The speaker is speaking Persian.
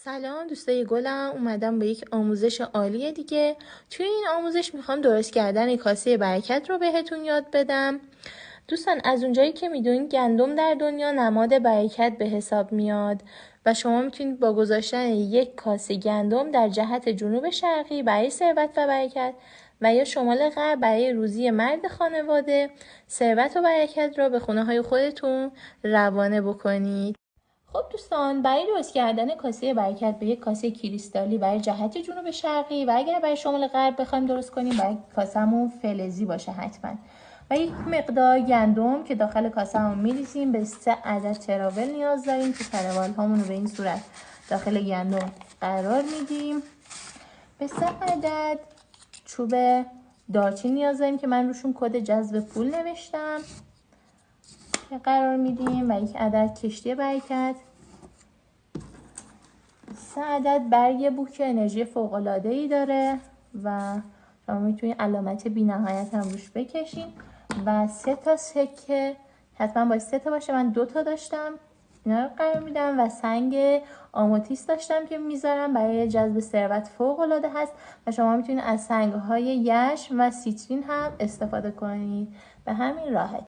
سلام دوستای گلم، اومدم به یک آموزش عالی دیگه. توی این آموزش میخوام درست کردن کاسه برکت رو بهتون یاد بدم. دوستان، از اونجایی که میدونید گندم در دنیا نماد برکت به حساب میاد و شما میتونید با گذاشتن یک کاسه گندم در جهت جنوب شرقی برای ثروت و برکت و یا شمال غرب برای روزی مرد خانواده ثروت و برکت را به خونه های خودتون روانه بکنید. خب دوستان، برای درست کردن کاسه برکت به یک کاسه کریستالی برای جهت جنوب شرقی و اگر برای شمال غرب بخوایم درست کنیم باید کاسه‌مون فلزی باشه حتما و یک مقدار گندم که داخل کاسه‌مون می‌ریزیم. به 3 عدد تراول نیاز داریم که تراول هامون رو به این صورت داخل گندم قرار میدیم. به 3 عدد چوب دارچین نیاز داریم که من روشون کد جذب پول نوشتم که قرار میدیم و 1 عدد کشتی برکت. 3 عدد برگ بو که انرژی فوق‌العاده‌ای داره و شما میتونید علامت بی‌نهایت هم روش بکشین و 3 تا سکه، حتما باید 3 تا باشه، من 2 تا داشتم، اینا رو قرار میدم و سنگ آموتیس داشتم که میذارم برای جذب ثروت فوق‌العاده هست و شما میتونید از سنگ‌های یشم و سیترین هم استفاده کنید. به همین راحت.